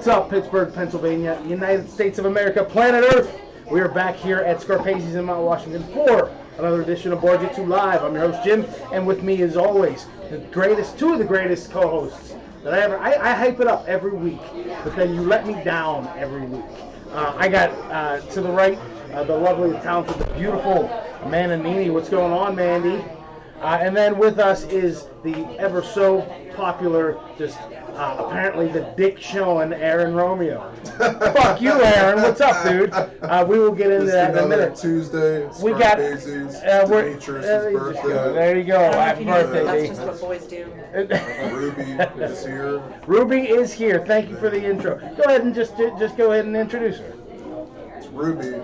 What's up, Pittsburgh, Pennsylvania, United States of America, planet Earth? We are back here at Scarpaci's in Mount Washington for another edition of Bar-jutsu Live. I'm your host, Jim, and with me, as always, two of the greatest co-hosts that I ever. I hype it up every week, but then you let me down every week. I got to the right, the lovely, the talented, the beautiful Amanda Nini. What's going on, Mandy? And then with us is the ever so popular, just apparently the dick showing Aaron Romeo. Fuck you, Aaron. What's up, dude? We will get into that in a minute. Tuesday. We got Demetrius' birthday. There you go. Happy birthday, That's D. just what boys do. Ruby is here. Ruby is here. Thank you for the intro. Go ahead and just go ahead and introduce her. It's Ruby.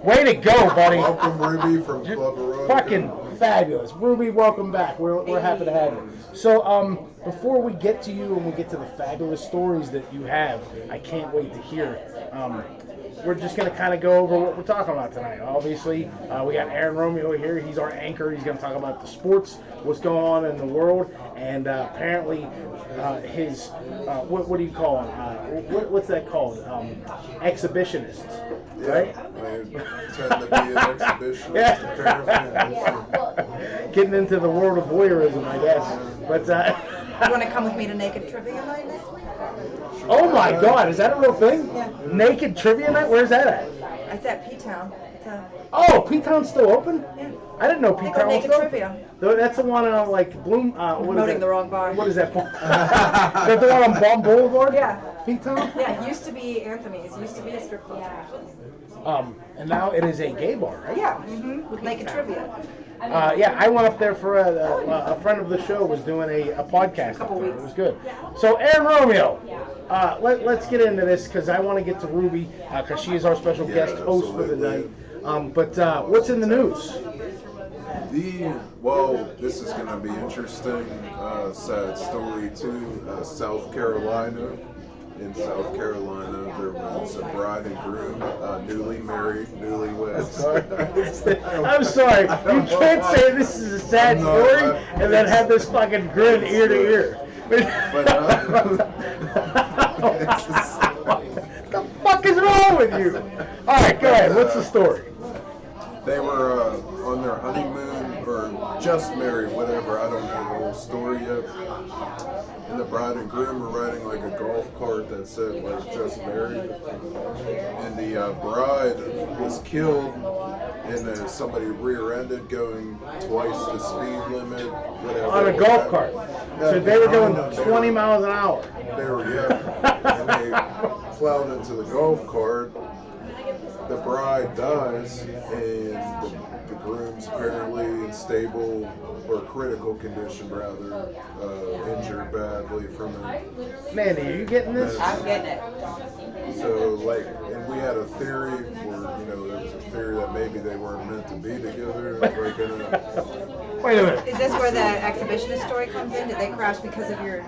Way to go, buddy. Welcome, Ruby, from Club Erotica. Fucking fabulous. Ruby, welcome back. We're happy to have you. So, before we get to you and we get to the fabulous stories that you have, I can't wait to hear. We're just going to kind of go over what we're talking about tonight. Obviously, we got Aaron Romeo here. He's our anchor. He's going to talk about the sports, what's going on in the world, and apparently his, what do you call him? What's that called? Exhibitionists, right? I tend to be an exhibitionist, apparently. Getting into the world of voyeurism, I guess. But You want to come with me to Naked Trivia Night? oh my God, is that a real thing? Yeah. Naked Trivia Night? Where's that at? It's at P-Town. Oh, P-Town's still open? Yeah. I didn't know They P-Town got was Naked still Trivia. open. That's the one on like Bloom. What is Promoting that? the wrong bar. What is that? Is that the one on Bomb Boulevard? Yeah. P-Town? Yeah, it used to be Anthony's. It used to be a strip club. And now it is a gay bar, right? Yeah, with Naked Trivia. Yeah, I went up there for a friend of the show was doing a podcast up there. It was good. So, Aaron Romeo, let's get into this because I want to get to Ruby because she is our special guest host for the night. But what's in the news? Well, this is going to be interesting. Sad story too. South Carolina. In South Carolina, there was a bride and groom, newly married, newlyweds. I'm sorry. You can't say this is a sad story and then have this fucking grin ear to ear. What the fuck is wrong with you? All right, go ahead. What's the story? They were on their honeymoon, or just married, whatever. I don't know the whole story yet. And the bride and groom were riding like a golf cart that said like just married. And the bride was killed, and somebody rear-ended going twice the speed limit. Whatever. On a golf cart. So they were going 20 miles an hour. They were, yeah. And they plowed into the golf cart. The bride dies, and the groom's apparently in stable or critical condition, rather, injured badly from it. Mandy, are you getting this? I'm getting it. So, like, and we had a theory, or, there was a theory that maybe they weren't meant to be together. Like, Wait a minute. Is this where the exhibitionist story comes in? Did they crash because of your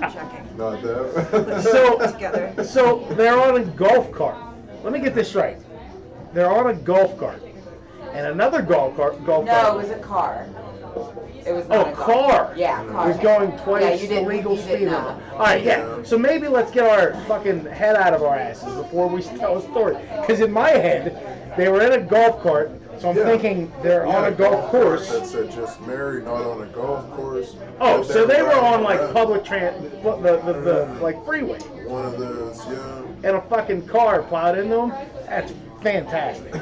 checking? Not that. So they're on a golf cart. Let me get this right. They're on a golf cart, and another golf cart. No, it was a car. It was not a golf car. cart. Yeah, car. It was going twice you the didn't, legal you speed did limit. not. All right, yeah. So maybe let's get our fucking head out of our asses before we tell a story. Because in my head, they were in a golf cart. So I'm thinking they're on a golf course. That said just married, not on a golf course. Oh, so they were on like public the like freeway. One of those, yeah. And a fucking car plowed into them. That's fantastic.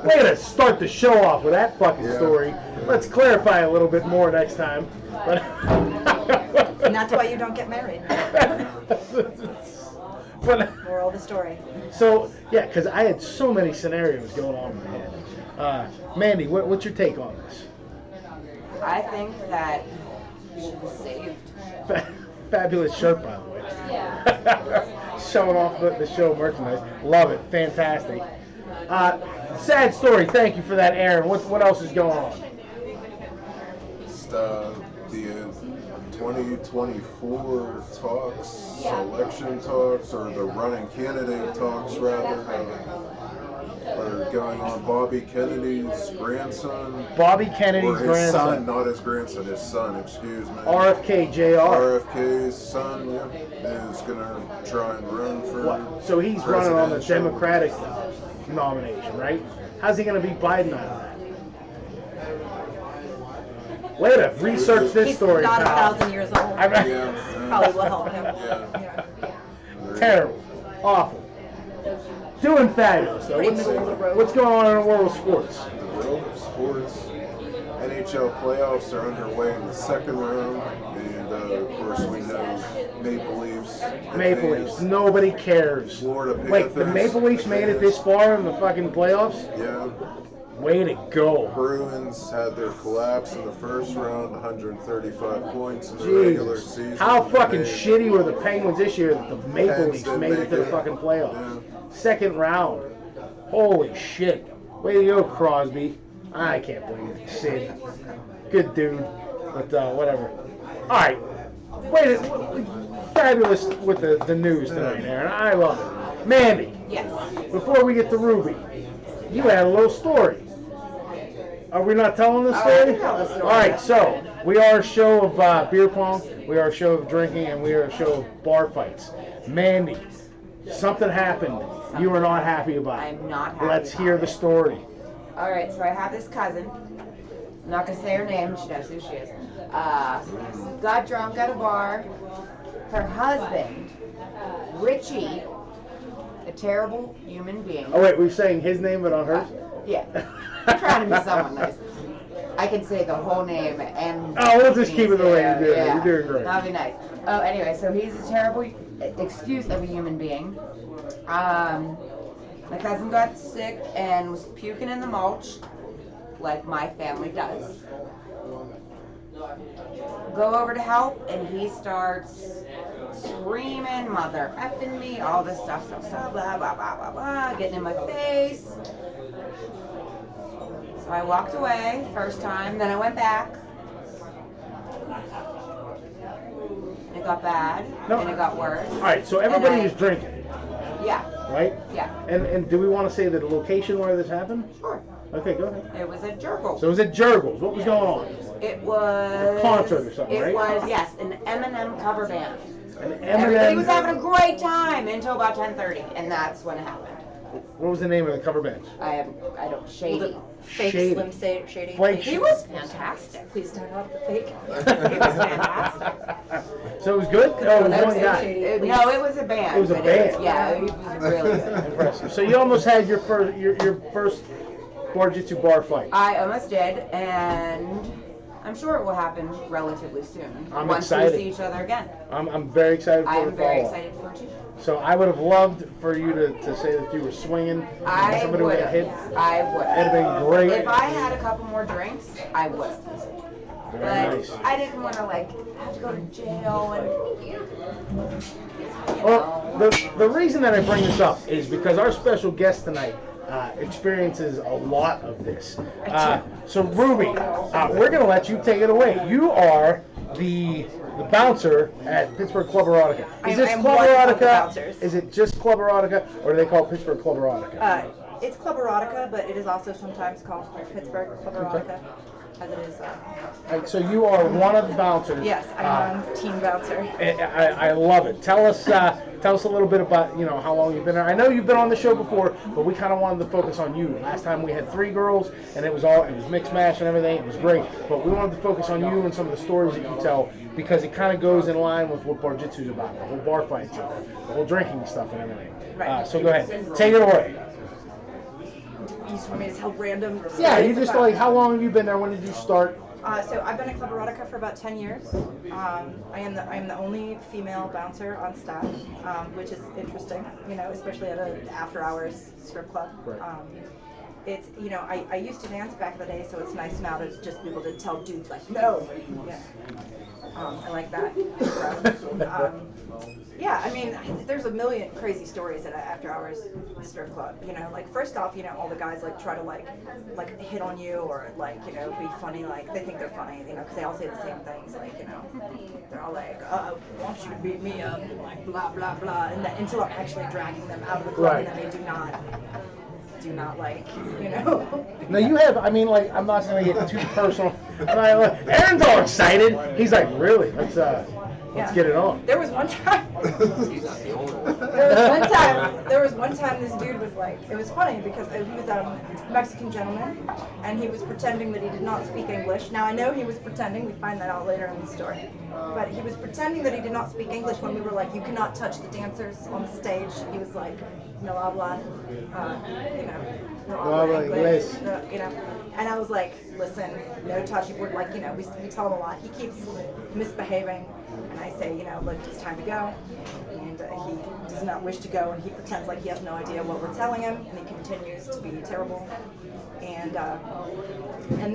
Way to start the show off with that fucking story. Let's clarify a little bit more next time. But And that's why you don't get married. Moral of the story. So, yeah, because I had so many scenarios going on in my head. Mandy, what's your take on this? I think that you should be saved. Fabulous shirt, by the way. Yeah. Showing off the show merchandise. Love it. Fantastic. Sad story. Thank you for that, Aaron. What else is going on? Just, the 2024 talks, selection talks, or the running candidate talks, rather. are going on Bobby Kennedy's grandson. Bobby Kennedy's Or his grandson. son, not his grandson, his son, excuse me. RFK Jr. RFK's son, yeah, is going to try and run for What? So he's running on the presidential. Democratic nomination, right? How's he going to beat Biden out of that? Way to research this He's story, not pal. 1,000 years old. I mean, Yeah, Probably will help him. yeah. terrible. Awful. Doing fabulous, though. Pretty middle of the road. What's going on in the world of sports? The world of sports, NHL playoffs are underway in the second round, and of course we know Maple Leafs. the Maple Canes, Leafs. Nobody cares. Florida Wait, the Panthers, Maple Leafs the made it this far in the fucking playoffs? Yeah. Way to go. Bruins had their collapse in the first round, 135 points in the regular Jesus. season. How fucking They- shitty were the Penguins this year that the Maple Pens Leafs didn't made it make to the it. fucking playoffs? Yeah. Second round. Holy shit. Way to go, Crosby. I can't believe it. Sid. Good dude. But whatever. Alright. Wait, fabulous with the news tonight, Aaron. I love it. Mandy, Yes. before we get to Ruby, you had a little story. Are we not telling the I story? can tell the story. All right, so we are a show of beer pong, we are a show of drinking, and we are a show of bar fights. Mandy, something happened you were not happy about. I'm not happy Let's about hear it. the story. All right, so I have this cousin. I'm not gonna say her name. She knows who she is. Got drunk at a bar. Her husband, Richie, a terrible human being. Oh wait, we're saying his name but on hers? Yeah, I'm trying to be someone nice. I can say the whole name and. Oh, we'll just keep it the way you do it. Yeah, You're doing great. that'd be nice. Oh, anyway, so he's a terrible excuse of a human being. My cousin got sick and was puking in the mulch, like my family does. Go over to help, and he starts screaming, mother effing me, all this stuff, blah, blah, blah, blah, blah, getting in my face. So I walked away first time, then I went back. It got bad, No. and it got worse. All right, so everybody And I- is drinking, Yeah, right? yeah, And do we want to say the location where this happened? sure. Okay, go ahead. It was a Jurgle. So it was at Jurgles. What was going on? It was A concert or something, right? It was, yes, an Eminem cover band. An Everybody was Eminem. having a great time until about 10:30, and that's when it happened. What was the name of the cover band? I don't shady. Fake Shady. Slim Shady. Flake He was fantastic. Please start off the fake. He was fantastic. So it was good? Oh, it was one guy. No, it was a band. It was a but band. Yeah, it was really good. Impressive. So you almost had your first Bar-jutsu bar fight. I almost did, and I'm sure it will happen relatively soon. I'm once excited. we see each other again. I'm very excited for I the am very follow-up. excited for it too. So I would have loved for you to say that you were swinging. I somebody would would have hit. have. I would That'd have been great. If I had a couple more drinks, I would have. Very But nice. I didn't want to have to go to jail and. Well, the reason that I bring this up is because our special guest tonight experiences a lot of this. So Ruby, we're going to let you take it away. You are the bouncer at Pittsburgh Club Erotica. I Is am- this I am Club one of the Erotica? bouncers. Is it just Club Erotica, or do they call it Pittsburgh Club Erotica? It's Club Erotica, but it is also sometimes called Pittsburgh Club Erotica, as it is. Right, so you are one of the bouncers. Yes, I'm on team bouncer. I love it. Tell us a little bit about how long you've been there. I know you've been on the show before, but we kind of wanted to focus on you. Last time we had 3 girls, and it was mixed match and everything. It was great, but we wanted to focus on you and some of the stories that you tell because it kind of goes in line with what Bar-jutsu is about, the whole bar fights, the whole drinking stuff and everything. Right. So go ahead, take it away. You just want me to tell random Yeah, stories you just about- how long have you been there? When did you start? So I've been at Club Erotica for about 10 years. I am the only female bouncer on staff, which is interesting, especially at an after-hours strip club. Right. It's I used to dance back in the day, so it's nice now to just be able to tell dudes like no. Yeah. I like that. Yeah, I mean, there's a million crazy stories at an after-hours strip club. First off, all the guys try to hit on you or be funny. They think they're funny, because they all say the same things. They're all like, I want you to beat me up, blah blah blah, and until I'm actually dragging them out of the club, Right. and then they do not. do not like, you know. Now you have, I mean, like, I'm not going to get too personal. Aaron's all excited. He's like, really? Let's get it on. There was one time. There was one time this dude was like, it was funny because he was a Mexican gentleman, and he was pretending that he did not speak English. Now I know he was pretending. We find that out later in the story. But he was pretending that he did not speak English when we were like, you cannot touch the dancers on the stage. He was like, no habla, no habla English, you know. And I was like, listen, no touching. We're like, you know, we tell him a lot. He keeps misbehaving, and I say, you know, look, it's time to go. And he does not wish to go, and he pretends like he has no idea what we're telling him, and he continues to be terrible. And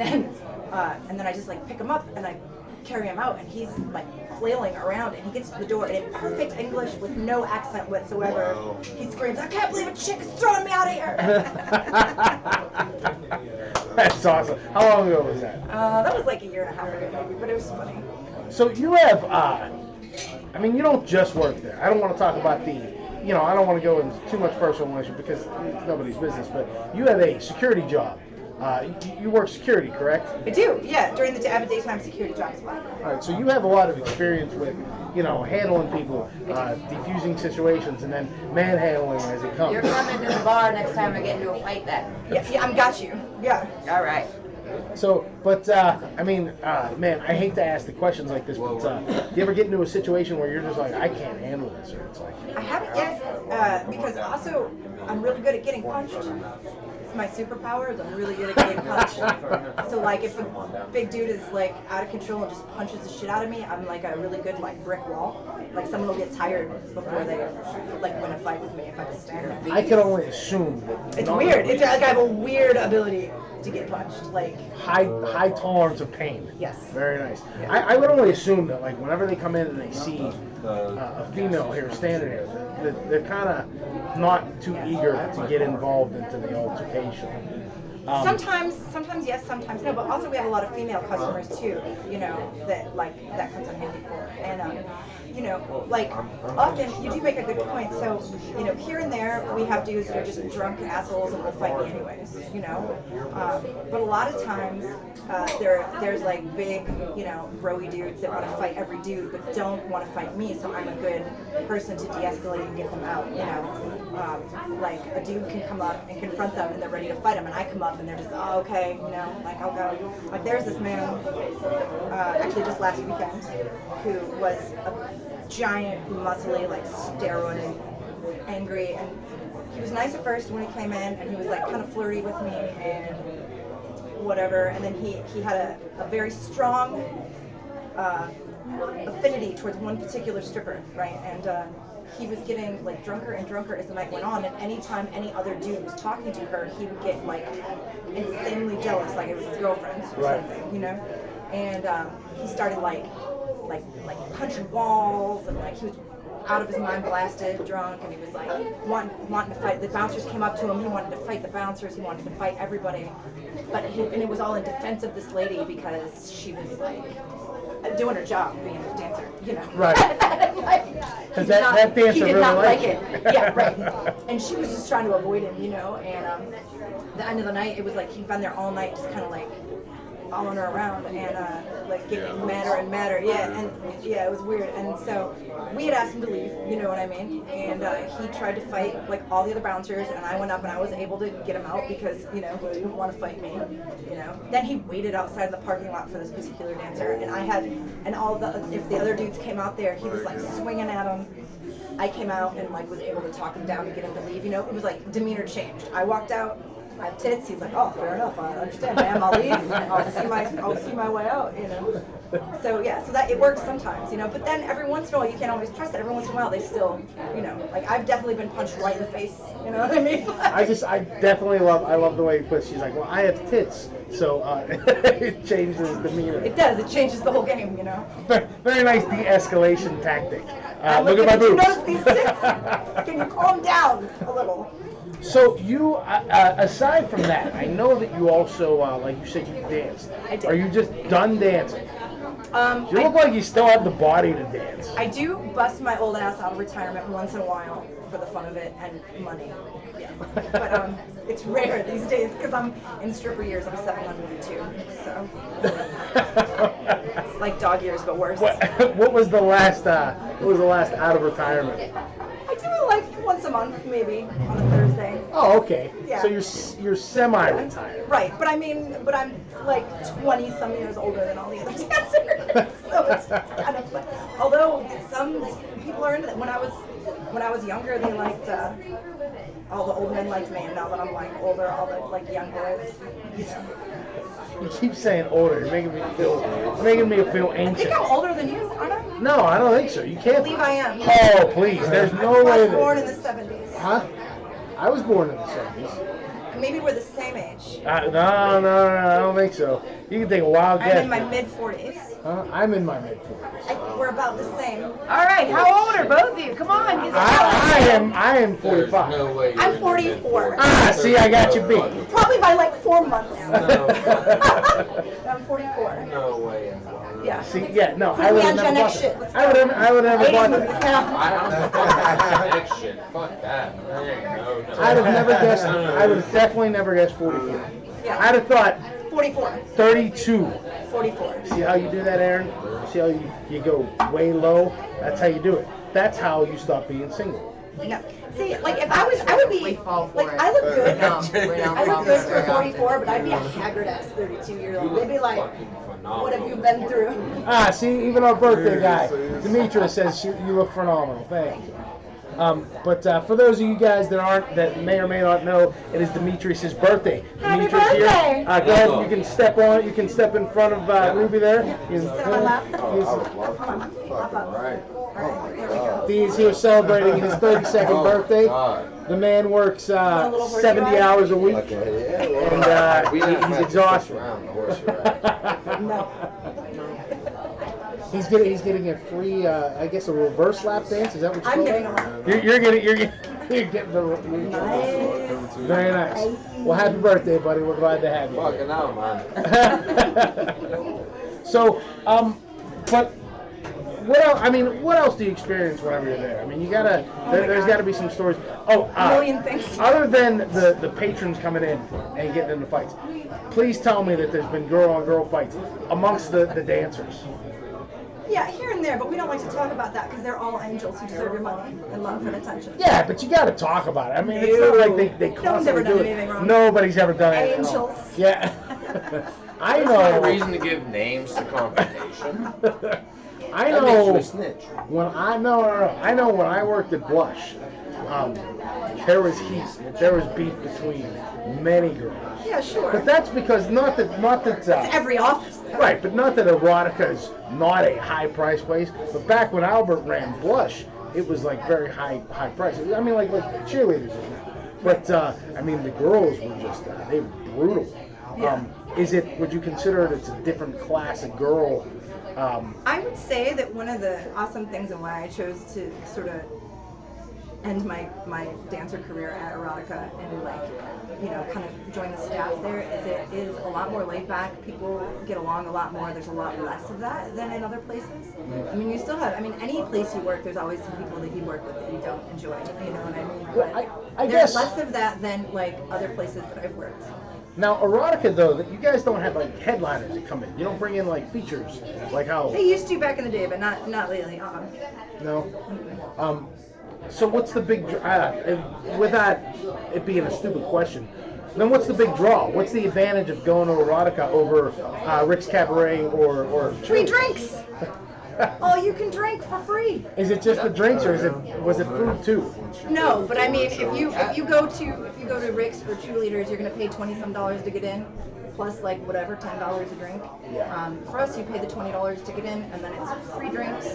then I just like pick him up and I carry him out, and he's like flailing around, and he gets to the door, and in perfect English with no accent whatsoever, he screams, "I can't believe a chick is throwing me out of here!" That's awesome. How long ago was that? That was like a year and a half ago, maybe, but it was funny. So you have, I mean, you don't just work there. I don't want to talk about the, you know, I don't want to go into too much personal information because it's nobody's business, but you have a security job. You work security, correct? I do, yeah. During the day, I have a daytime security job as well. All right, so you have a lot of experience with, you know, handling people, defusing situations, and then manhandling as it comes. You're coming to the bar next time I get into a fight then. Yeah, I got you. Yeah. All right. So, but, I mean, man, I hate to ask the questions like this, but do you ever get into a situation where you're just like, I can't handle this, or it's like... I haven't yet, because also I'm really good at getting punched. It's my superpower is I'm really good at getting punched. So like if a big dude is like out of control and just punches the shit out of me, I'm like a really good like brick wall. Like someone will get tired before they like win a fight with me if I just stand there. I can only assume that... It's weird. It's like I have a weird ability to get punched. Like high tolerance of pain. Yes. Very nice. I would only assume that like whenever they come in and they see a female here standing here, they're kind of not too eager to get involved into the altercation. Sometimes yes, sometimes no. But also we have a lot of female customers too. You know that comes in handy for. And you know, like often you do make a good point. So you know, here and there we have dudes that are just drunk assholes and will fight me anyways. You know, but a lot of times there's like big, you know, broy dudes that want to fight every dude but don't want to fight me. So I'm a good person to de-escalate and get them out. You know, like a dude can come up and confront them and they're ready to fight him, and I come up and they're just, oh, okay, you know, like I'll go. Like there's this man, actually just last weekend, who was a giant, muscly, like steroid, angry, and he was nice at first when he came in, and he was like kind of flirty with me and whatever, and then he had a very strong affinity towards one particular stripper, right, and he was getting like drunker and drunker as the night went on, and anytime any other dude was talking to her, he would get like insanely jealous, like it was his girlfriend or something, you know. And he started like punching walls, and like he was out of his mind, blasted, drunk, and he was like wanting to fight. The bouncers came up to him. He wanted to fight the bouncers. He wanted to fight everybody, and it was all in defense of this lady because she was like doing her job, being a dancer, you know. Right. Because that dancer he did really not like liked it. Yeah, right. And she was just trying to avoid him, you know. And the end of the night, it was like he'd been there all night, just kind of like following her around and like getting madder and madder. Yeah, and yeah, it was weird. And so we had asked him to leave, you know what I mean? And he tried to fight like all the other bouncers, and I went up and I was able to get him out because, you know, he didn't want to fight me, you know. Then he waited outside the parking lot for this particular dancer, and if the other dudes came out there, he was like swinging at him. I came out and like was able to talk him down to get him to leave, you know. It was like demeanor changed. I walked out, I have tits. He's like, oh, fair enough. I understand, ma'am. I'll leave. I'll see my way out, you know. So yeah, so that it works sometimes, you know. But then every once in a while, you can't always trust it. Every once in a while, they still, you know, like I've definitely been punched right in the face. You know what I mean? I definitely love the way he puts. She's like, well, I have tits, so it changes the demeanor. It does. It changes the whole game, you know. Very nice de-escalation tactic. Look at my boobs. You notice these tits? Can you calm down a little? So you, aside from that, I know that you also, like you said, you danced. I did. Are you just done dancing? You look like you still have the body to dance. I do bust my old ass out of retirement once in a while for the fun of it and money. Yeah, but it's rare these days because I'm in stripper years. I'm 702, so it's like dog years but worse. What was the last? What was the last out of retirement? I do it like once a month, maybe on a Thursday. Oh, okay. Yeah. So you're semi-retired. Right, but I'm like 20 some years older than all the other dancers, so it's kind of fun. Although some people are into it. When I was younger, they liked all the old men liked me, and now that I'm like older, all the like young boys. Yeah. You keep saying older. You're making me feel I ancient. think I'm older than you, aren't I? No, I don't think so. You can't. I believe I am. Oh, please. There's no I way was that. born in the 70s. Huh? I was born in the 70s. Maybe we're the same age. No, I don't think so. You can take a wild guess. I'm in my mid-40s. I'm in my mid-40s. We're about the same. All right, how old are both of you? Come on. I am 45. There's no way I'm you're 44. See, I got you beat. Probably by like 4 months. No. I'm 44. No way. Yeah. See, yeah, no, Put I me would on have Gen never X bought shit. that. Let's I would have never bought movies that. now. I'm fucking next shit. Fuck that. No. I'd have never guessed. I would have definitely never guessed 44. Yeah. I'd have thought 44. 32. 44. See how you do that, Aaron? See how you go way low? That's how you do it. That's how you stop being single. No. See, like if I would be, We fall for like it. I look good. No, we don't I fall look good for for it. 44, but I'd be a haggard ass 32-year-old. They'd be like, what have you been through? See, even our birthday guy, Demetrius, says you look phenomenal. Thank you. But for those of you guys that may or may not know, it is Demetrius' birthday. Happy Demetrius birthday! here. Go ahead, you can step on. You can step in front of Ruby there. Sit on my lap. Right. Alright, here we go. He's here celebrating his 32nd birthday. The man works 70 hours a week, and he's exhausted. No. He's getting a free, I guess, a reverse lap dance. Is that what I'm you're getting a lap. You're getting the. Nice. Very nice. Well, happy birthday, buddy. We're glad to have you. Fucking hell, man. So, but what else? I mean, what else do you experience whenever you're there? I mean, there's got to be some stories. Oh, A million things. Other than the patrons coming in and getting into fights, please tell me that there's been girl-on-girl fights amongst the dancers. Yeah, here and there, but we don't like to talk about that because they're all angels who deserve your money and love and attention. Yeah, but you got to talk about it. I mean, it's not like they No one's constantly ever done do anything it. wrong. Nobody's ever done anything wrong. Angels. Yeah. I There's no know. reason to give names to confrontation. I That makes you know a snitch. when I know when I worked at Blush, there was heat, there was beef between many girls. Yeah, sure. But that's because not that Every office. right, but not that erotica is not a high price place. But back when Albert ran Blush, it was like very high price. I mean, like cheerleaders is now. But I mean, the girls were just they were brutal. Yeah. Would you consider it's a different class of girl? I would say that one of the awesome things and why I chose to sort of end my dancer career at Erotica and kind of join the staff there is it is a lot more laid back. People get along a lot more. There's a lot less of that than in other places. I mean, you still have. I mean, any place you work, there's always some people that you work with that you don't enjoy. You know what I mean? Well, But I there's guess less of that than like other places that I've worked. now erotica though, that you guys don't have like headliners that come in. You don't bring in like features like how. They used to back in the day, but not lately. No. So what's the big without it being a stupid question? Then what's the big draw? What's the advantage of going to erotica over Rick's Cabaret or Free drinks. Oh, you can drink for free. Is it just the drinks or was it food too? No, but I mean, if you go to Rick's for cheerleaders, you're gonna pay $20-some to get in, plus like whatever $10 a drink. Yeah. For us, you pay the $20 to get in, and then it's free drinks.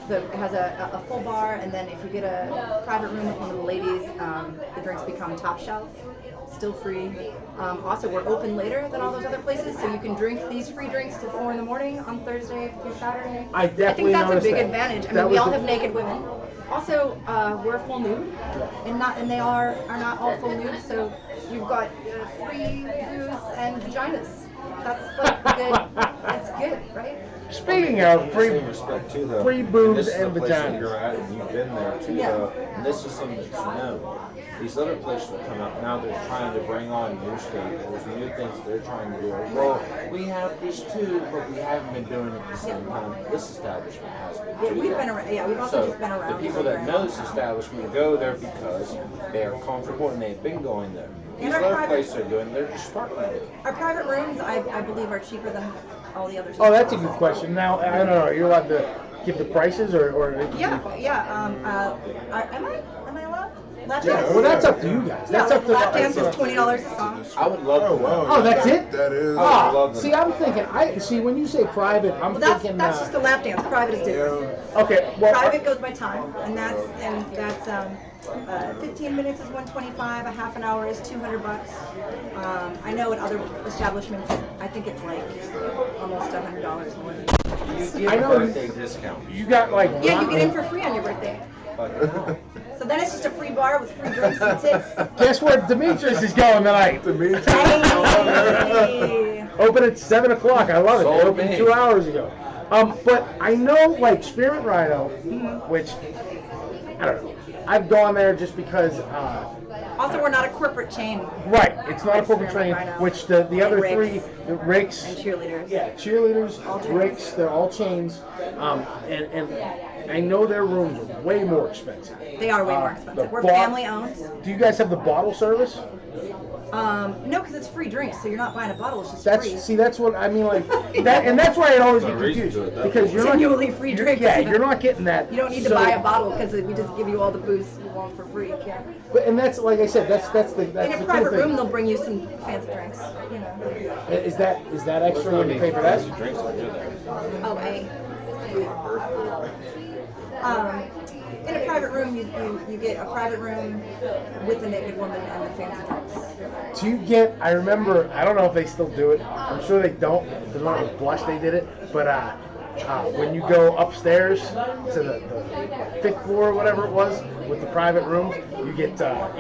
It has a full bar, and then if you get a private room with one of the ladies, the drinks become top shelf, still free. Also, we're open later than all those other places, so you can drink these free drinks till 4 in the morning on Thursday through Saturday. I definitely think that's a noticed big that. advantage. I That mean, we was all the- have naked women. Also, we're full nude, and they are not all full nude. So you've got free booze and vaginas. That's like the good. That's good, right? Speaking of free, Same respect too, though. free boobs this is and the place that vaginas. you're at, and you've been there too, Yeah. though. And this is something that's known. These other places that come out now, they're trying to bring on new staples, new things that they're trying to do. Well, we have this too, but we haven't been doing it at the same time. This establishment has been. Yeah, too. we've been around. Yeah, we've also So just been around. the people that know this establishment go there because they are comfortable and they've been going there. These And our other private- places are doing, they're just starting it. Our private rooms, I believe, are cheaper than all the others. Oh, that's a good question. Now, I don't know. Are you allowed to give the prices, or Yeah. Am I allowed? Lap Yeah, dance? Well, that's up to you guys. Yeah, That's up to lap the. dance is $20 a song. I would love to Oh, know. wow. Oh, that's it? That is. Ah, love them. see, I'm thinking. I see when you say private, I'm Well, that's thinking. just a lap dance. Private is different. Yeah. Okay, well, Private goes by time, and that's 15 minutes is $125, a half an hour is $200. I know at other establishments, I think it's like almost $100 more. You get I a know- birthday discount. you got like. Yeah, you get in for free on your birthday. Fucking hell. So then it's just a free bar with free drinks and tips. Guess where Demetrius is going tonight? Demetrius. Hey. Open at 7 o'clock. I love it. They Sold opened me. 2 hours ago. But I know, like Spearmint Rhino, which I don't know. I've gone there just because. Also, we're not a corporate chain. Right, it's not a corporate train. Spearmint Rhino. Which the other Ricks. three, the Ricks, And cheerleaders. yeah, cheerleaders, All chains. Ricks, they're all chains. And I know their rooms are way more expensive. They are way more the expensive. We're bar- family owned. Do you guys have the bottle service? No, because it's free drinks, so you're not buying a bottle. It's just That's free. that's what I mean, like that, and that's why I always get No reason confused to it, though. because you're not. Continually free drinks. Yeah, you're not getting that. You don't need to So- buy a bottle because we just give you all the booze you want for free. Yeah. But, and that's like I said, that's the In cool a private thing. room, they'll bring you some fancy drinks. You know. Is that extra when you pay for that? Drinks are good there. Oh, in a private room, you get a private room with a naked woman and the fancy drinks. Do you get? I remember. I don't know if they still do it. I'm sure they don't. Because when I was Blush, they did it. But when you go upstairs to the 5th floor or whatever it was with the private rooms, you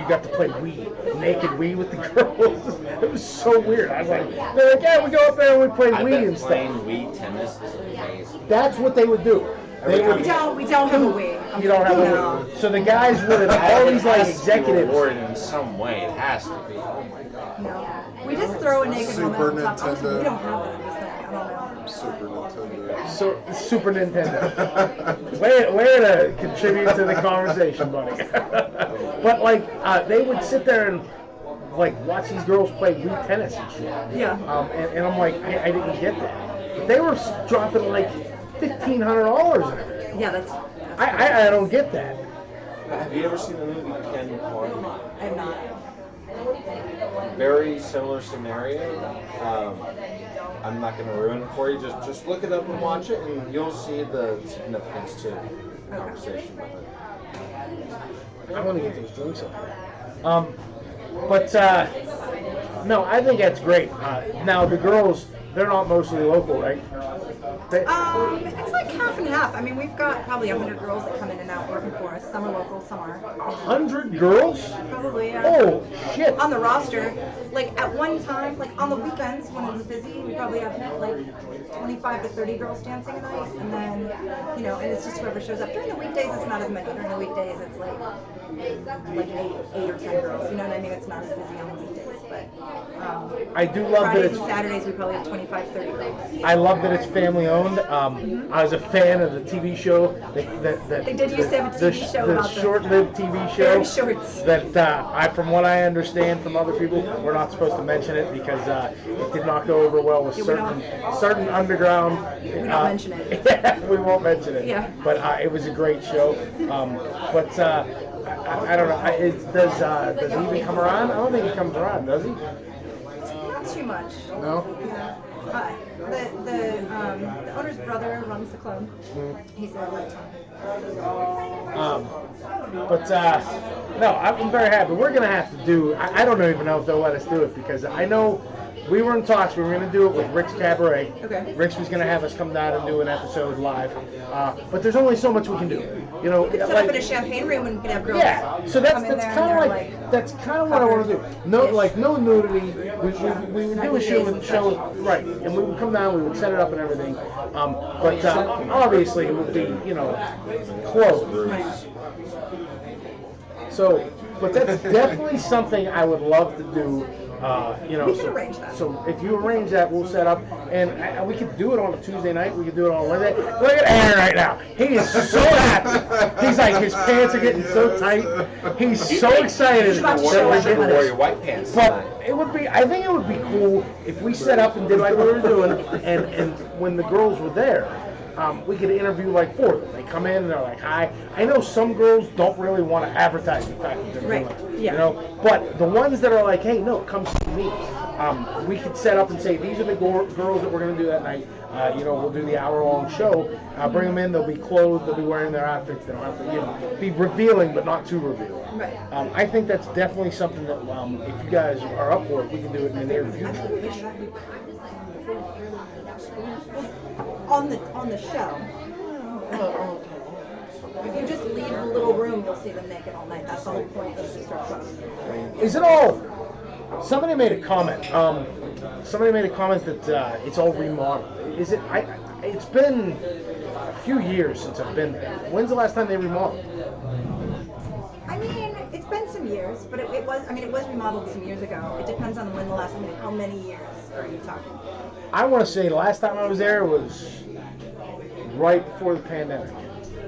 got to play Wii, naked Wii with the girls. It was so weird. I was like, they're like, yeah, we go up there and we play I Wii bet and playing stuff. Wii tennis is amazing. That's what they would do. They would. We don't have a Wii. You don't have a No. Wii. So the guys would all these like It has to be executives. rewarded in some way. It has to be. Oh my god. No. We just throw a naked woman Super on top. Nintendo. We don't have that in this thing. I don't know. Super Nintendo. So Super Nintendo. way to contribute to the conversation, buddy. But like they would sit there and like watch these girls play Wii tennis and shit. Yeah. And I'm like, I didn't get that. But they were dropping like $1,500 in it. Yeah, that's. I don't get that. Have you ever seen the movie Ken on? I have not. Very similar scenario. I'm not going to ruin it for you. Just look it up and watch it, and you'll see the significance to the conversation with it. I want to get those drinks up there. No, I think that's great. Now the girls, they're not mostly local, right? It's like half and half. I mean, we've got probably 100 girls that come in and out working for us. Some are local, some aren't. 100 girls? Probably, yeah. Oh shit! On the roster, like at one time, like on the weekends when it was busy, we probably have like 25 to 30 girls dancing a night, and then, you know, and it's just whoever shows up. During the weekdays, it's not as many. During the weekdays, it's like eight or 10 girls. You know what I mean? It's not as busy on the weekdays, but I do love that Fridays it's. and Saturdays, we probably have 25, 30 girls. I love that it's family owned. I was a fan of the TV show. They did used to have a TV show the about them. short-lived TV show. Very short. That from what I understand from other people, we're not supposed to mention it because it did not go over well with Yeah, we certain underground. We don't mention it. Yeah, we won't mention it. Yeah. But it was a great show. I don't know. Does he even come around? I don't think he comes around, does he? Not too much. No. The owner's brother runs the club. He's there all the time. No, I'm very happy. We're gonna have to do. I don't even know if they'll let us do it because I know we were in talks. We were going to do it with Rick's Cabaret. Okay. Rick's was going to have us come down and do an episode live. But there's only so much we can do. You know, We could set up in a champagne room and we could have girls yeah. So that's come in there kind and of they're, like that's kind of what I want to do. No, like no nudity. We would do a show, right? And we would come down. We would set it up and everything. But obviously it would be, you know, closed. Right. So, but that's definitely something I would love to do. You know, We can arrange that. So if you arrange that, we'll set up, and we could do it on a Tuesday night. We could do it on Wednesday. Look at Aaron right now. He is so happy. He's like, his pants are getting so tight. He's so excited. about to that show we're us getting Wore this. your white pants But tonight. it would be, I think it would be cool if we set up and did like we were doing, and when the girls were there, we could interview like 4 of them. They come in and they're like, hi. I know some girls don't really want to advertise the fact that they're Right, doing it, yeah. you know, but the ones that are like, hey, no, come see me. We could set up and say, these are the girls that we're going to do that night. You know, we'll do the hour-long show. Bring them in. They'll be clothed. They'll be wearing their outfits. They don't have to, you know, be revealing, but not too revealing. Right. I think that's definitely something that, if you guys are up for it, we can do it in the near future. On the show. If you just leave the little room, you'll see them naked all night. That's the whole point of the strip club. Is it all? Somebody made a comment. Somebody made a comment that it's all remodeled. Is it? It's been a few years since I've been there. When's the last time they remodeled? I mean, it's been some years, but it was. I mean, it was remodeled some years ago. It depends on when the last. I mean, how many years are you talking? I want to say the last time I was there was right before the pandemic.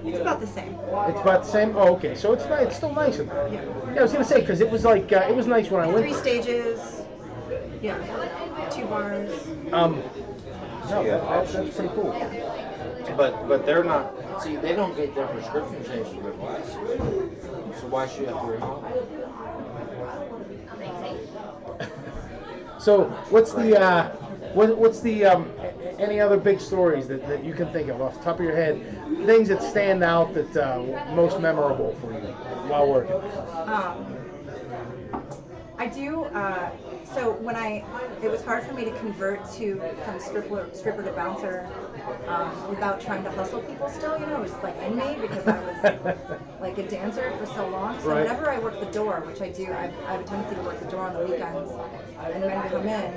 It's about the same. It's about the same. Oh, okay. So it's nice. It's still nice in there. Yeah. Yeah, I was gonna say because it was like it was nice when I went. 3 stages. Yeah. 2 bars. No, that's pretty cool. But they're not. See, they don't get their prescription changed for their glasses. So why should you have to remodel? So what's the any other big stories that you can think of off the top of your head? Things that stand out that most memorable for you while working. I do. So when it was hard for me to convert from stripper to bouncer without trying to hustle people. Still, you know, it was like in me because I was like a dancer for so long. So Right. whenever I work the door, which I do, I have a tendency to work the door on the weekends, and when I come in,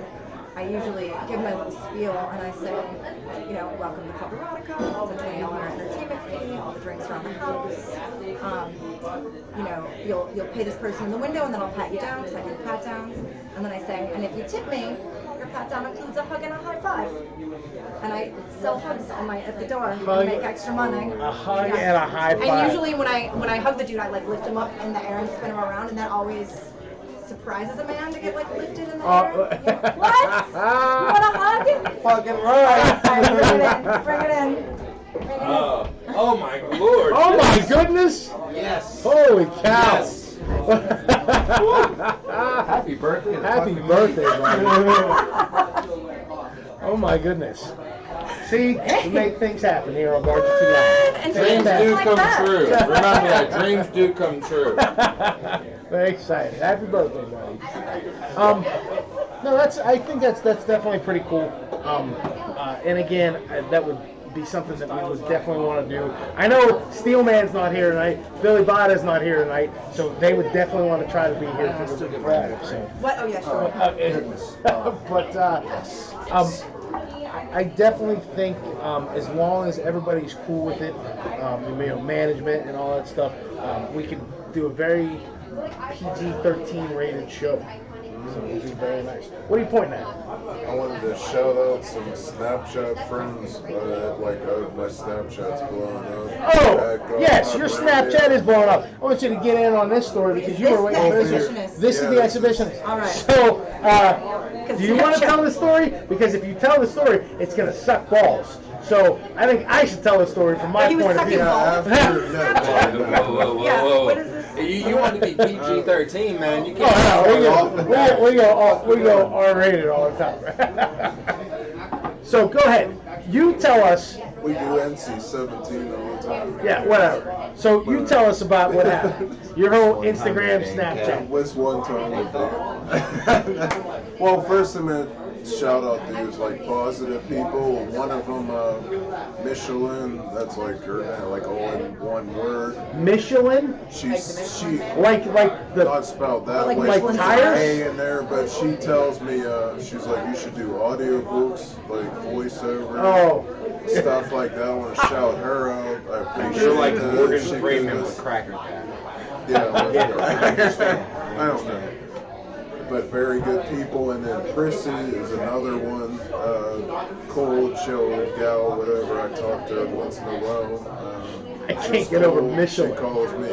I usually give my little spiel and I say, you know, welcome to Club Erotica. It's a $20 entertainment fee. All the drinks are on the house. You know, you'll pay this person in the window and then I'll pat you down because I do the pat downs. And then I say, and if you tip me, your pat down includes a hug and a high five. And I sell hugs at the door Hug, and make extra money. A hug and a high five. And usually when I hug the dude, I like lift him up in the air and spin him around, and that always surprises a man to get like lifted in the air. Yeah. What? You want a hug? Fucking right. All right, bring it in. Oh my lord. Oh my goodness! Yes. Holy cow! Yes. Happy birthday. Happy birthday, buddy. Oh my goodness. See, we make things happen here on Bar-jutsu Live. And Dreams just do like come that. true. Remember that. Dreams do come true. Very excited. Happy birthday, buddy. No, I think that's definitely pretty cool. And again, that would be something that we would definitely want to do. I know Steelman's not here tonight, Billy Bada's not here tonight, so they would definitely want to try to be here for the Friday. So. What? Oh yeah, sure. But I definitely think as long as everybody's cool with it, you know, management and all that stuff, we could do a very PG-13 rated show. So it would be very nice. What are you pointing at? I wanted to shout out some Snapchat friends. My Snapchat's blowing up. Oh, yes, your Snapchat is blowing up. I want you to get in on this story because you were waiting for this. This is the exhibitionist. All right. So, do you want to tell the story? Because if you tell the story, it's going to suck balls. So, I think I should tell the story from my He was point of view. sucking balls. Whoa. What is this? You want to be PG-13, man. You Oh, can't. no, we go R-rated all the time. So, go ahead. You tell us. We do NC-17 all the time. Yeah, whatever. So, you tell us about what happened. Your whole Instagram, Snapchat. What's one time? Well, first I met shout out these like positive people. One of them, Michelin. That's like her name, like all in one word. Michelin? She Like the not spelled that Like way. like Michelin tires? A in there, but she tells me she's like you should do audiobooks, like voiceover. Oh. Stuff like that. I want to shout her out. I appreciate You're like that. Morgan She Freeman gives with us- Cracker Jack. Yeah, I don't know. But very good people. And then Prissy is another one. Cold, chill gal, whatever. I talk to her once in a while. I can't get over Michelin. She calls me.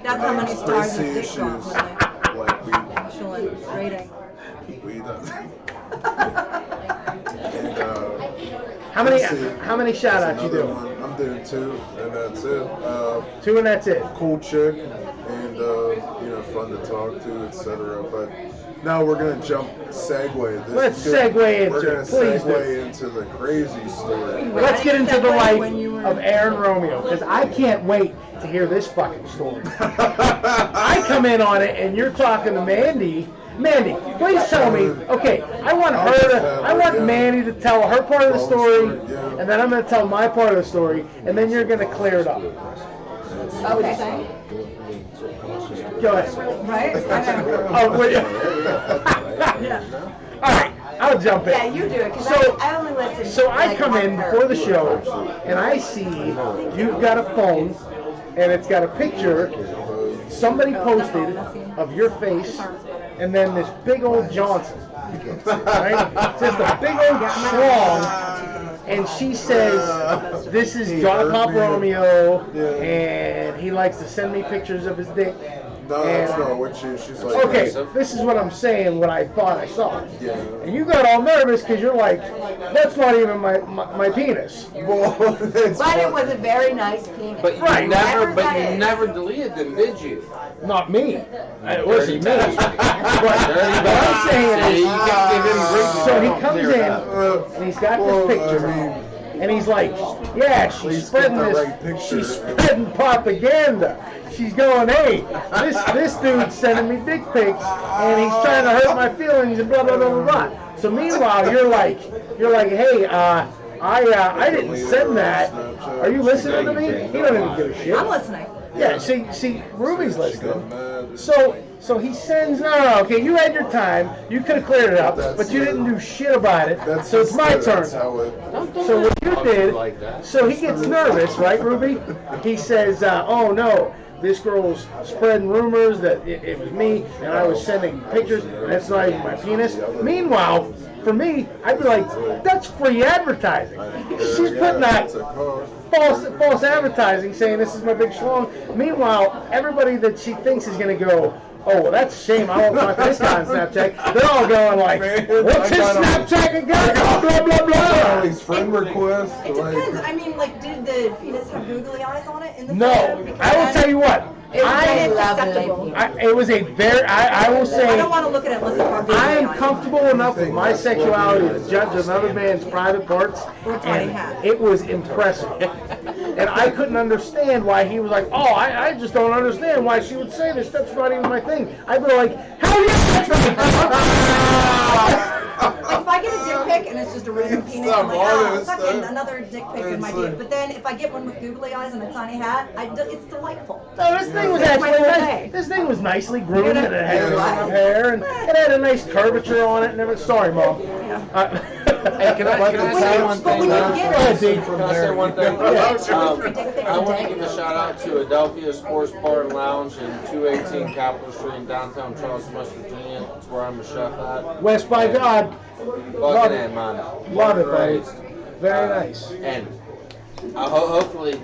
That's how many stars Prissy. his dick She's got, like Michelin rating. we How many shout outs you do? I'm doing 2, and that's it. 2 and that's it. Cool chick, and fun to talk to, etc. But now we're gonna segue. Let's segue into We're it, gonna please do. segue into the crazy story. Let's get into the Segue life when you were- of Aaron Romeo, because I can't wait to hear this fucking story. I come in on it, and you're talking to Mandy. Mandy, please tell me. Okay, I want Mandy to tell her part of the story, and then I'm going to tell my part of the story, and then you're going to clear it up. Okay. Go ahead. Right? I know. Oh, wait. Yeah. All right, I'll jump in. Yeah, you do it, because So- I only listen. So I like, come one in per- before the show, and I see you've got a phone, and it's got a picture somebody posted of your face, and then this big old Johnson, right? Just a big old schlong, and she says, "This is John Pop Romeo, and he likes to send me pictures of his dick." No, that's not what she's like. Okay, this is what I'm saying, what I thought I saw. Yeah. And you got all nervous because you're like, that's not even my penis. Well, But it was a very nice penis. But you Right. never deleted them, did you? Not me. It wasn't me. Dirty But what I'm saying See, is, you can't give him reason. so he Don't comes clear it in, up. and he's got this Well, picture, I mean, and he's like, yeah, she's Please spreading get the this, right picture. she's spreading propaganda. She's going, hey, this dude's sending me dick pics, and he's trying to hurt my feelings, and blah, blah, blah, blah, blah. So meanwhile, you're like, hey, I didn't send that. Are you listening to me? He don't even give a shit. I'm listening. Yeah, see, Ruby's listening. mad. So he sends, no, okay, you had your time, you could have cleared it up, but you didn't do shit about it, so it's my turn. That's how it. So what you did, Like that. so he gets nervous, right, Ruby? He says, oh no, this girl's spreading rumors that it was me, and I was sending pictures, and that's not even my penis. Meanwhile, for me, I'd be like, that's free advertising. She's putting that false advertising saying this is my big schlong. Meanwhile, everybody that she thinks is going to go, oh, well, that's a shame. I won't talk to this guy on Snapchat. They're all going like, what's his Snapchat again? Blah, blah, blah, All blah. these friend requests. It depends. I mean, like, did the penis have googly eyes on it in the No, photo? Because I will tell you what. It was I- a lovely acceptable. penis. It was a very, I will I say, don't want to look at it unless it's got googly I am eyes. comfortable enough with my sexuality to judge another man's private parts, Or tiny and hat. it was impressive. And I couldn't understand why he was like, oh, I just don't understand why she would say this. That's not even my thing. I'd be like, hell yes, that's Like, if I get a dick pic and it's just a random penis, I'm like, oh, fucking another dick pic in my dick. But then if I get one with googly eyes and a tiny hat, it's delightful. No, this thing was That's actually my whole nice. day. This thing was nicely groomed, and it had Yeah. a lot of hair, and it had a nice curvature on it. And everything. Sorry, Mom. Hey, can I say one But thing? when you Go get ahead, D. Can I say one thing? Yeah. I want to give a shout out to Adelphia Sports Bar and Lounge in 218 Capitol Street in downtown Charleston, West Virginia. That's where I'm a chef at. West by God. Love Fucking it. A, man. Love it, buddy. Raised. Very nice. And hopefully,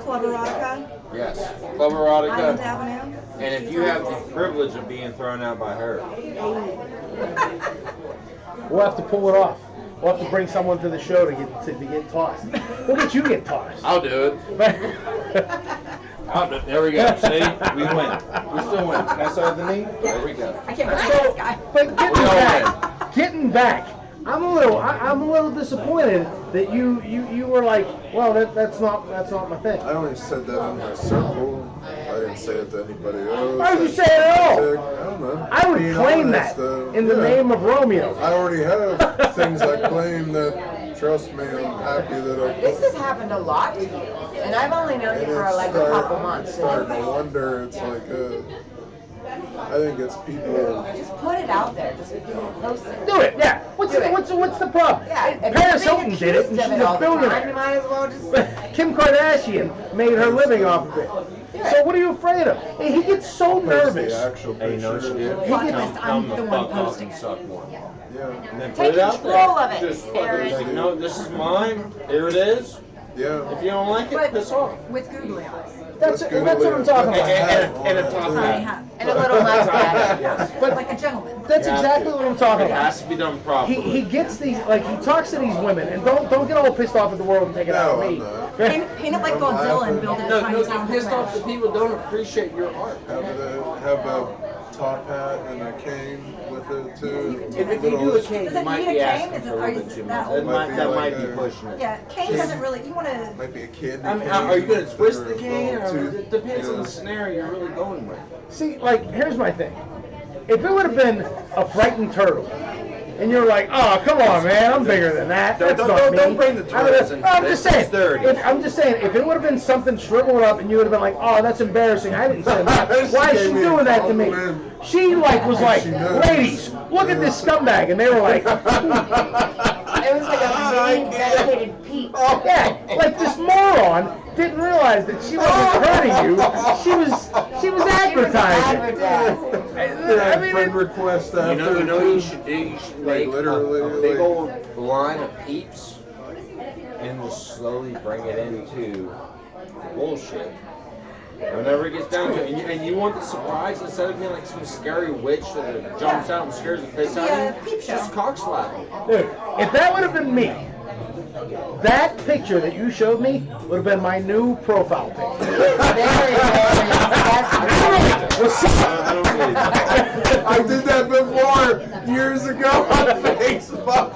Club Erotica, yes, Club Erotica. Island Avenue. And if you have the privilege of being thrown out by her, We'll have to pull it off. We'll have to bring someone to the show to get tossed. We'll get you get tossed. I'll do it. There we go. See, we win. We still win. Can I start the knee? There we go. I can't believe So, this guy. but We all getting back, I'm a little disappointed that you were like, well, that's not my thing. I only said that in my circle. I didn't say it to anybody. Oh, Why would you say it at all? I don't know. I would Being claim honest, that in the name of Romeo. I already have things I claim that, trust me, I'm happy that I. This has happened a lot to you, and I've only known you for like a couple months. Starting to wonder, it's like, I think it's people. Just put it out there. Just post it. Do it, yeah. What's Do it. the problem? Yeah, if Paris you're Hilton being did it, and accused she's of it all a the time, You billionaire. might as well just. Kim Kardashian made her living off of it. So what are you afraid of? Hey, he gets so nervous. The actual Hey, you know what you do? Plot He twist, gets, I'm Come the the one fuck off posting and it. suck one. Yeah. And then put Take it out there. control of it, Just Aaron. like, no, this is mine. Here it is. Yeah. If you don't like it, But piss off. with googly eyes. that's what I'm talking about. And a top Tiny hat. hat. And a little mustache. Yes. But Like a gentleman. that's You have exactly to. what I'm talking It about. has to be done properly. He gets these, like, he talks to these women, and don't get all pissed off at the world and take it out No, on I'm me. not. Paint it like Godzilla and build it in No, tiny no, town. you're pissed off that people don't appreciate your art. Have a top hat and a cane with it too. If you do a cane, Does you it might need a be cane? asking Is it- for a are little you bit too that much. old? That might Like be a- pushing it. Yeah, cane doesn't really. You want to. Might be a candy I mean, cane. are you going to twist the or a cane, or tooth, it depends you on know. the scenario you're really going with. See, like, here's my thing. If it would have been a frightened turtle, and you're like, oh, come on, man, I'm bigger than that. That's not me. Don't bring the turtles in. I'm just saying. Dirty. I'm just saying, if it would have been something shriveled up, and you would have been like, oh, that's embarrassing. I didn't send that. Why is she doing that to me? She was like, ladies, look at this scumbag, and they were like, It was like a main dedicated peep. yeah, like this moron didn't realize that she wasn't hurting you. She was advertising. I mean, friend it- request after. You know what you should do? You should Like, make literally, a big like- old line of peeps and just slowly bring it into bullshit. Whenever it gets down to it, and you want the surprise instead of being like some scary witch that jumps out and scares the piss out Yeah, of you, peep show. just cock slap me. dude, if that would have been me, that picture that you showed me would have been my new profile picture. What's up? I don't believe that. I did that before years ago on Facebook.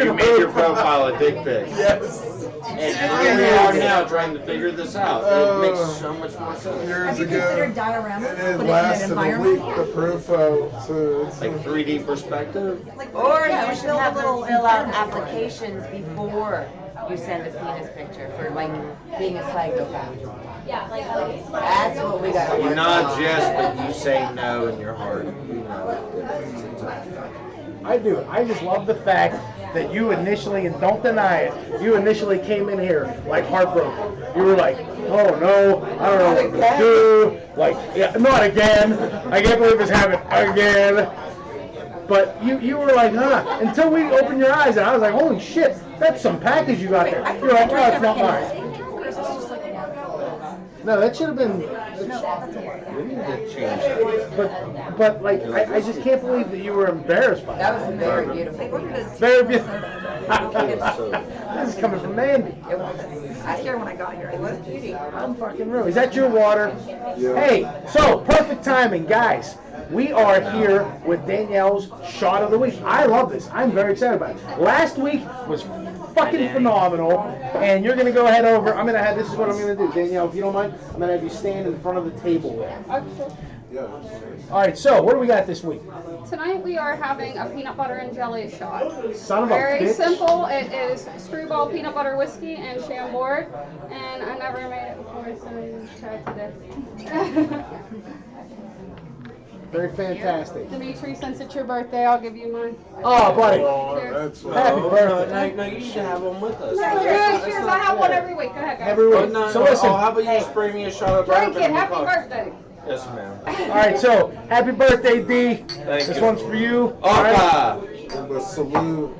You made your profile a dick pic. Yes. And here we are now trying to figure this out. It makes so much more sense. Years Have you ago. considered dioramas? And it Put it in an lasted a environment. week, the profile, so it's Like 3D perspective. Like, Or yeah, you like should build a have little them fill out environment. applications before you send a penis picture for like being a psychopath. That's what we got to You work nod on. yes, but you say no in your heart. You know the difference. It's okay. I do. I just love the fact that you initially, and don't deny it, you initially came in here like heartbroken. You were like, oh no, I don't know what to do. Like, yeah, not again. I can't believe it's happening again. But you were like, huh, until we opened your eyes, and I was like, holy shit, that's some package you got there. You're like, oh, it's not mine. No, that should have been. We need to change that. But like, I just can't believe that you were embarrassed by That that. was very beautiful. They ordered a Very beautiful. So, This is coming from Mandy. I was scared when I got here. It was beauty. I'm fucking real. Is that your water? Yeah. Hey, so perfect timing, guys. We are here with Danielle's shot of the week. I love this. I'm very excited about it. Last week was fucking phenomenal, and you're gonna go ahead over. I'm gonna have. This is what I'm gonna do, Danielle. If you don't mind, I'm gonna have you stand in front of the table there. Yeah. All right. So what do we got this week? Tonight we are having a peanut butter and jelly shot. Son of a Very bitch. simple. It is screwball peanut butter whiskey and Chambord, and I never made it before, so try today. Very fantastic. Dimitri, since it's your birthday, I'll give you mine. Oh, buddy. That's Happy birthday. no, you should have one with us. Cheers, I have one every week. Go ahead, guys. Every Oh, week. no, So no, listen. oh, how about you spray me a shot of Drink bourbon? it. Happy birthday. Yes, ma'am. All right. So happy birthday, D. Thank This you. one's for you. All right. Okay. And a salute.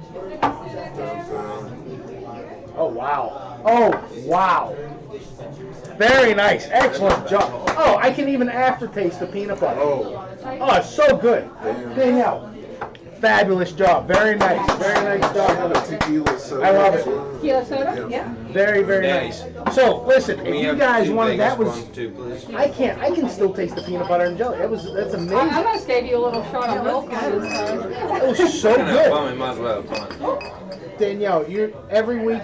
Oh wow. Oh wow. Very nice. Excellent job. Oh, I can even aftertaste the peanut butter. Oh, Oh, it's so good. Damn. Danielle, fabulous job. Very nice. Very nice got a job. tequila soda. I love it. Tequila soda? Yeah. Very, very Nice. nice. So, listen, Can if we you have guys two wanted, that Vegas was, ones too, please? I can still taste the peanut butter and jelly. That's I amazing. almost gave you a little shot of milk on this side. It was so Well, good. we might as well. Come on. Danielle, you every week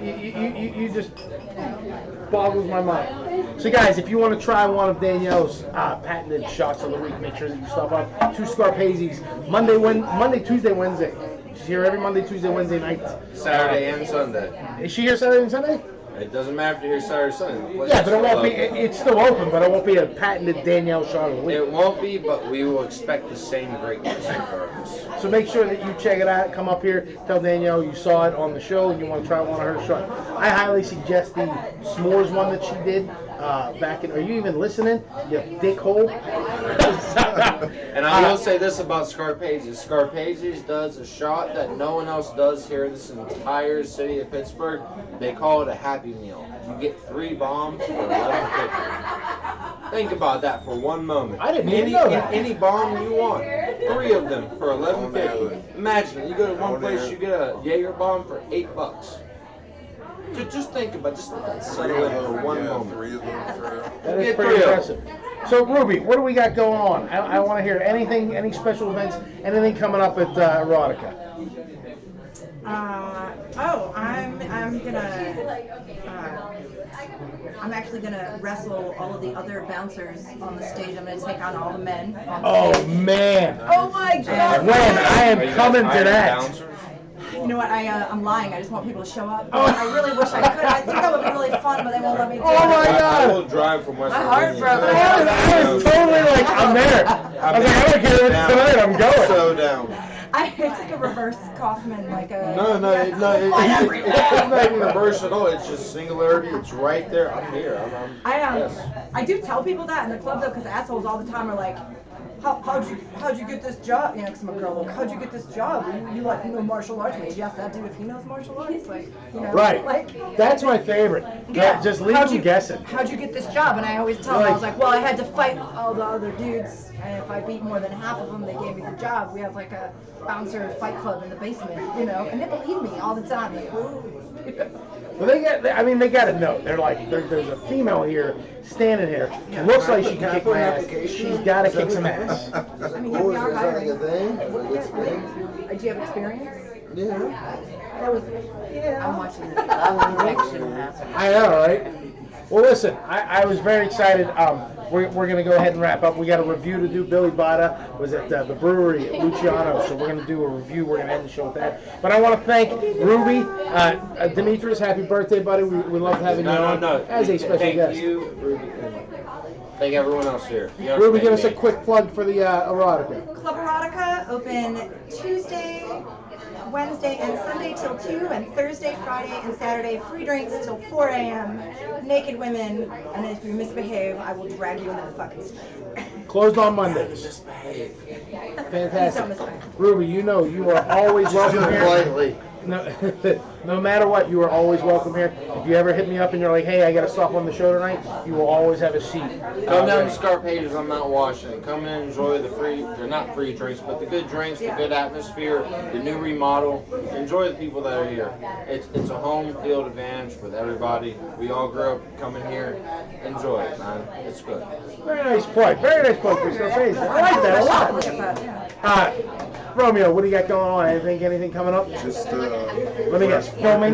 you just boggles my mind. So guys, if you want to try one of Danielle's patented shots of the week, make sure that you stop up to Scarpaci's Monday, Tuesday, Wednesday. She's here every Monday, Tuesday, Wednesday night. Saturday and Sunday. Is she here Saturday and Sunday? It doesn't matter if you're here Saturday or Sunday. Yeah, but it won't be. It's still open, but it won't be a patented Danielle shot of the week. It won't be, but we will expect the same greatness regardless. So make sure that you check it out. Come up here, tell Danielle you saw it on the show and you want to try one of her shots. I highly suggest the s'mores one that she did back in. Are you even listening? You dickhole. And I will say this about Scarpaci's. Scarpaci's does a shot that no one else does here in this entire city of Pittsburgh. They call it a Happy Meal. You get 3 bombs for $11.50. Think about that for one moment. I didn't even know that. Any bomb you want, 3 of them for $11.50. Imagine you go to one place, you get a Jaeger bomb for $8. Just think about, just let that settle in for one moment. 3 of them for That is pretty impressive. So Ruby, what do we got going on? I want to hear anything, any special events, anything coming up at Erotica. I'm actually gonna wrestle all of the other bouncers on the stage. I'm gonna take on all the men on Oh stage. man! Oh my God! When I am coming to that. Bouncers? You know what? I'm lying. I just want people to show up. I really wish I could. I think that would be really fun, but they won't let me do Oh my it. God. I will drive from West My heart Virginia. broke. I was totally like, I'm there. I was like, I don't care if it's tonight, I'm going. So down. It's like a reverse Kaufman, like a. No, it's not even reverse at all. It's just singularity. It's right there. I'm here. Yes. I do tell people that in the club though, because assholes all the time are like, how'd you get this job? You know, because I'm a girl. Like, how'd you get this job? You know martial arts? Would you ask that dude if he knows martial arts? Like, you know, Right. Like, That's my favorite. yeah. Just leave them guessing. How'd you get this job? And I always tell them, I was like, well, I had to fight all the other dudes, and if I beat more than half of them, they gave me the job. We have like a bouncer fight club in the basement, you know, and they believe me all the time. Like, Well, they got to know. They're like, there's a female here, standing here. Looks like she can kick my ass. She's got to kick some ass. I mean, we are hiring. Do you have experience? Yeah. That was, I'm watching this. Connection happen. I know, right? Well, listen, I was very excited. We're going to go ahead and wrap up. We got a review to do. Billy Botta was at the brewery at Luciano, so we're going to do a review. We're going to end the show with that. But I want to thank Ruby, Demetrius. Happy birthday, buddy. We love having you on as a special guest. Thank you, Ruby. Thank everyone else here. Ruby, give us a quick plug for the Erotica. Club Erotica open Tuesday, Wednesday, and Sunday till 2, and Thursday, Friday, and Saturday free drinks till 4 a.m. Naked women, and then if you misbehave, I will drag you into the fucking street. Closed on Mondays. Fantastic. Ruby, you know you are always welcome here. Politely. No matter what, you are always welcome here. If you ever hit me up and you're like, hey, I got to stop on the show tonight, you will always have a seat. Come down to Scarpaci's on Mount Washington. Come in and enjoy the free, they're not free drinks, but the good drinks, the good atmosphere, the new remodel. Enjoy the people that are here. It's a home field advantage with everybody. We all grew up coming here. Enjoy it, man. It's good. Very nice plug. Very nice plug for Scarpaci's. I like that a lot. Romeo, what do you got going on? Anything coming up? just Let me guess, filming?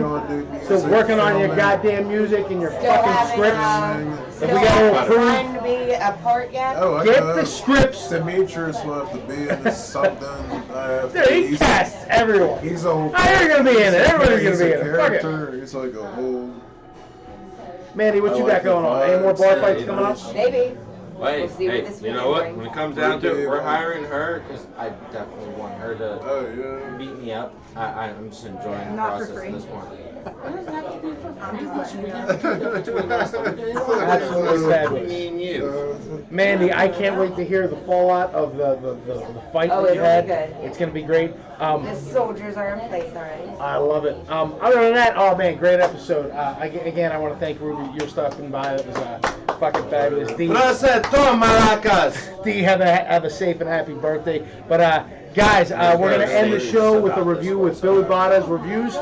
Still working on your goddamn music and your fucking scripts? If we got a little Trying crew, to be a part yet? Oh, I get got the scripts. Demetrius will have to be in this something. Dude, he casts everyone. He's a whole. You're gonna be in it. Everybody's He's gonna be a in it. Fuck it. character. He's like a whole. Mandy, what I you like got going the on? Any more vibes. bar fights coming up? Maybe. Hey, We'll see what this you know weekend what? brings. When it comes down to it, Okay, we're well. hiring her because I definitely want her to Oh yeah. beat me up. I'm just enjoying the Not for process free. at this point. I'm just letting you know. Absolutely fabulous. Me and you. Mandy, I can't wait to hear the fallout of the fight Oh, that you it'll had. be good. It's gonna be great. The soldiers are in place already. I love it. Other than that, oh man, great episode. Again, I want to thank Ruby. Your stopping by. It was fucking fabulous. D, Maracas! D, have a safe and happy birthday. But guys, we're gonna end the show with a review with Billy Botta's reviews.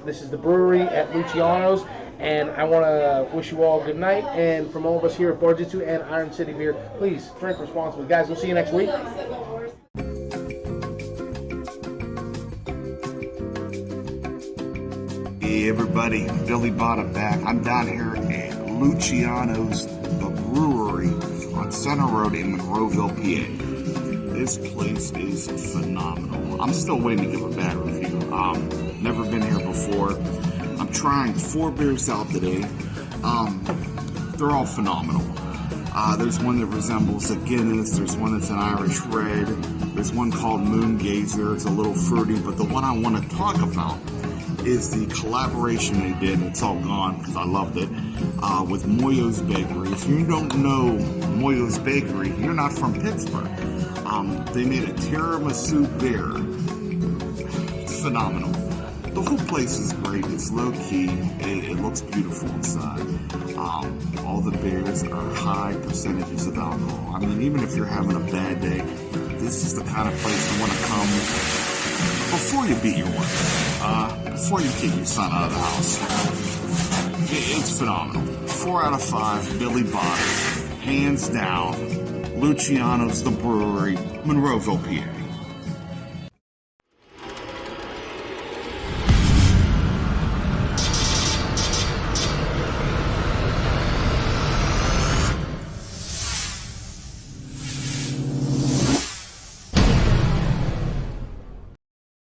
This is the brewery at Luciano's, and I want to wish you all good night. And from all of us here at Bar-jutsu and Iron City Beer, please drink responsibly, guys. We'll see you next week. Hey everybody, Billy Botta back. I'm down here at Luciano's, the brewery on Center Road in Monroeville, PA. This place is phenomenal. I'm still waiting to give a bad review. Never been here before. I'm trying 4 beers out today. They're all phenomenal. There's one that resembles a Guinness. There's one that's an Irish Red. There's one called Moon Gazer. It's a little fruity, but the one I want to talk about is the collaboration they did. It's all gone because I loved it. With Moyo's Bakery. If you don't know Moyo's Bakery, you're not from Pittsburgh. They made a tiramisu beer. It's phenomenal. The whole place is great. It's low key. It looks beautiful inside. All the beers are high percentages of alcohol. I mean, even if you're having a bad day, this is the kind of place you want to come before you beat your wife, before you kick your son out of the house. It's phenomenal. 4 out of 5, Billy Botta, hands down. Luciano's, the brewery, Monroeville, PA.